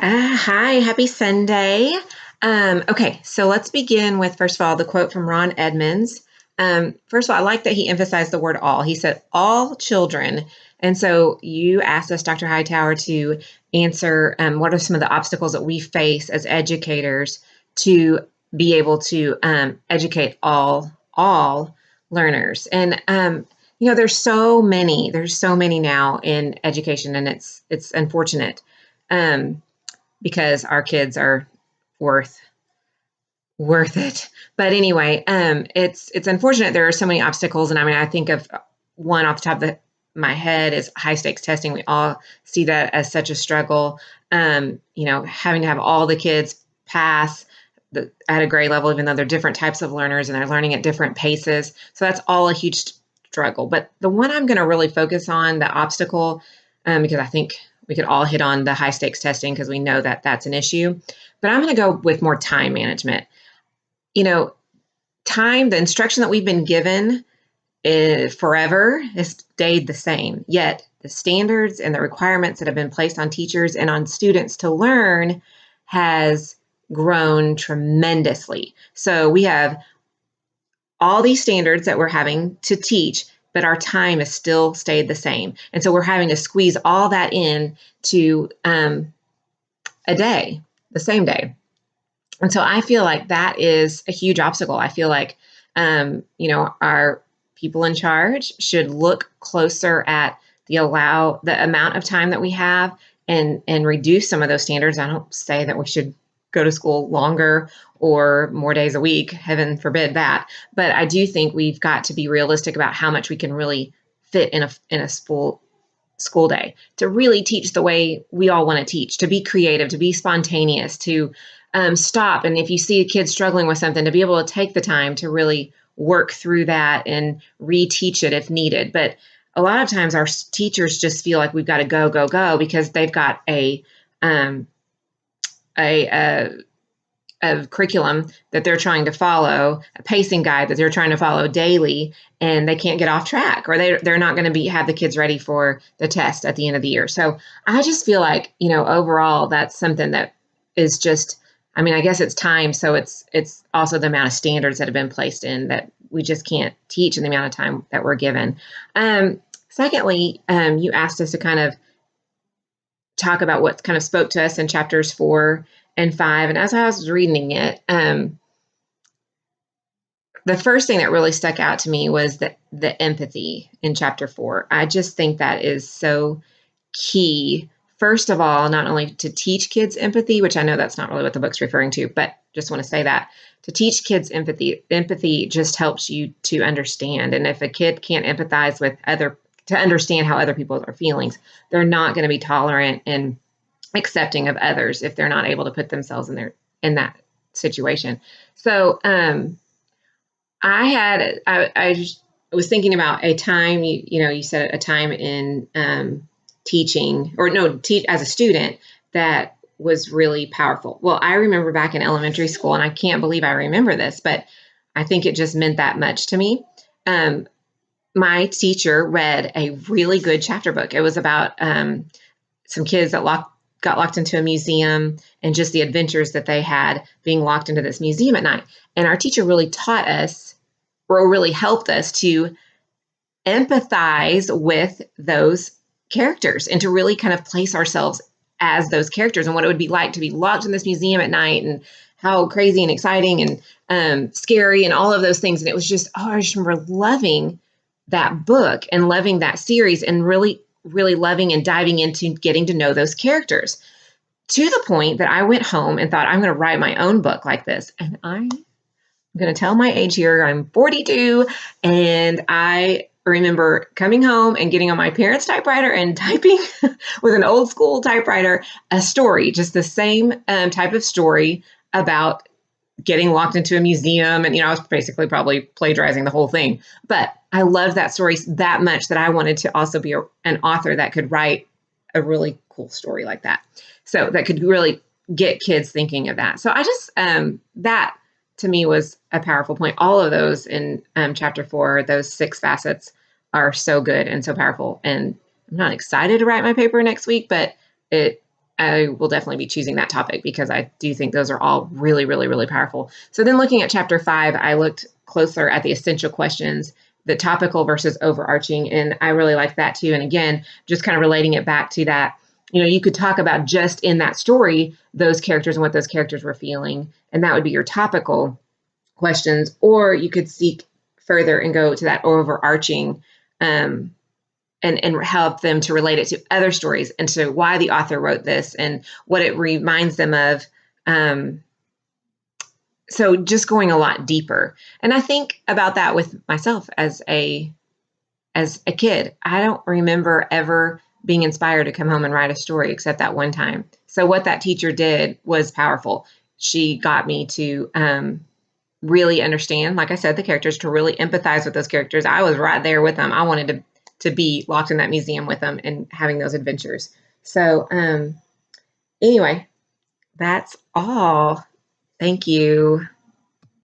Hi, happy Sunday. Okay, so let's begin with, first of all, the quote from Ron Edmonds. First of all, I like that he emphasized the word all. He said, all children. And so you asked us, Dr. Hightower, to answer what are some of the obstacles that we face as educators to be able to educate all learners. And there's so many now in education, and it's unfortunate. Um, because our kids are worth worth it. But anyway, it's unfortunate there are so many obstacles, and I mean, I think of one off the top of my head is high stakes testing. We all see that as such a struggle. Having to have all the kids pass at a grade level, even though they're different types of learners and they're learning at different paces. So that's all a huge struggle. But the one I'm going to really focus on, the obstacle, because I think we could all hit on the high stakes testing because we know that that's an issue. But I'm going to go with more time management. You know, time, the instruction that we've been given forever has stayed the same. Yet the standards and the requirements that have been placed on teachers and on students to learn has grown tremendously. So we have all these standards that we're having to teach, but our time has still stayed the same. And so we're having to squeeze all that in to a day, the same day. And so I feel like that is a huge obstacle. I feel like, our people in charge should look closer at the amount of time that we have and reduce some of those standards. I don't say that we should go to school longer or more days a week, heaven forbid that. But I do think we've got to be realistic about how much we can really fit in a school day to really teach the way we all want to teach, to be creative, to be spontaneous, to stop. And if you see a kid struggling with something, to be able to take the time to really work through that and reteach it if needed. But a lot of times our teachers just feel like we've got to go, go, go because they've got um, a curriculum that they're trying to follow, a pacing guide that they're trying to follow daily, and they can't get off track, or they're not going to have the kids ready for the test at the end of the year. So I just feel like, overall, that's something that is just, I mean, I guess it's time. So it's also the amount of standards that have been placed in that we just can't teach in the amount of time that we're given. Secondly, you asked us to kind of talk about what kind of spoke to us in chapters 4 and 5. And as I was reading it, the first thing that really stuck out to me was the empathy in chapter 4. I just think that is so key. First of all, not only to teach kids empathy, which I know that's not really what the book's referring to, but just want to say that to teach kids empathy just helps you to understand. And if a kid can't empathize with to understand how other people are feelings, they're not going to be tolerant and accepting of others if they're not able to put themselves in that situation. So I was thinking about a time, you said a time in teaching, or no, teach as a student, that was really powerful. Well, I remember back in elementary school, and I can't believe I remember this, but I think it just meant that much to me. My teacher read a really good chapter book. It was about some kids that got locked into a museum and just the adventures that they had being locked into this museum at night. And our teacher really taught us, or really helped us to empathize with those characters and to really kind of place ourselves as those characters and what it would be like to be locked in this museum at night and how crazy and exciting and scary and all of those things. And it was just, I just remember loving that book and loving that series and really, really loving and diving into getting to know those characters, to the point that I went home and thought, I'm going to write my own book like this. And I'm going to tell my age here. I'm 42. And I remember coming home and getting on my parents' typewriter and typing with an old school typewriter a story, just the same type of story about getting locked into a museum. And, I was basically probably plagiarizing the whole thing. But I loved that story that much that I wanted to also be an author that could write a really cool story like that. So that could really get kids thinking of that. So I just, that to me was a powerful point. All of those in chapter 4, those 6 facets are so good and so powerful. And I'm not excited to write my paper next week, but I will definitely be choosing that topic because I do think those are all really, really, really powerful. So then looking at chapter 5, I looked closer at the essential questions, the topical versus overarching, and I really like that too. And again, just kind of relating it back to that, you could talk about just in that story, those characters and what those characters were feeling, and that would be your topical questions, or you could seek further and go to that overarching and help them to relate it to other stories and to why the author wrote this and what it reminds them of. So just going a lot deeper. And I think about that with myself as a kid. I don't remember ever being inspired to come home and write a story except that one time. So what that teacher did was powerful. She got me to really understand, like I said, the characters, to really empathize with those characters. I was right there with them. I wanted to be locked in that museum with them and having those adventures. So anyway, that's all. Thank you.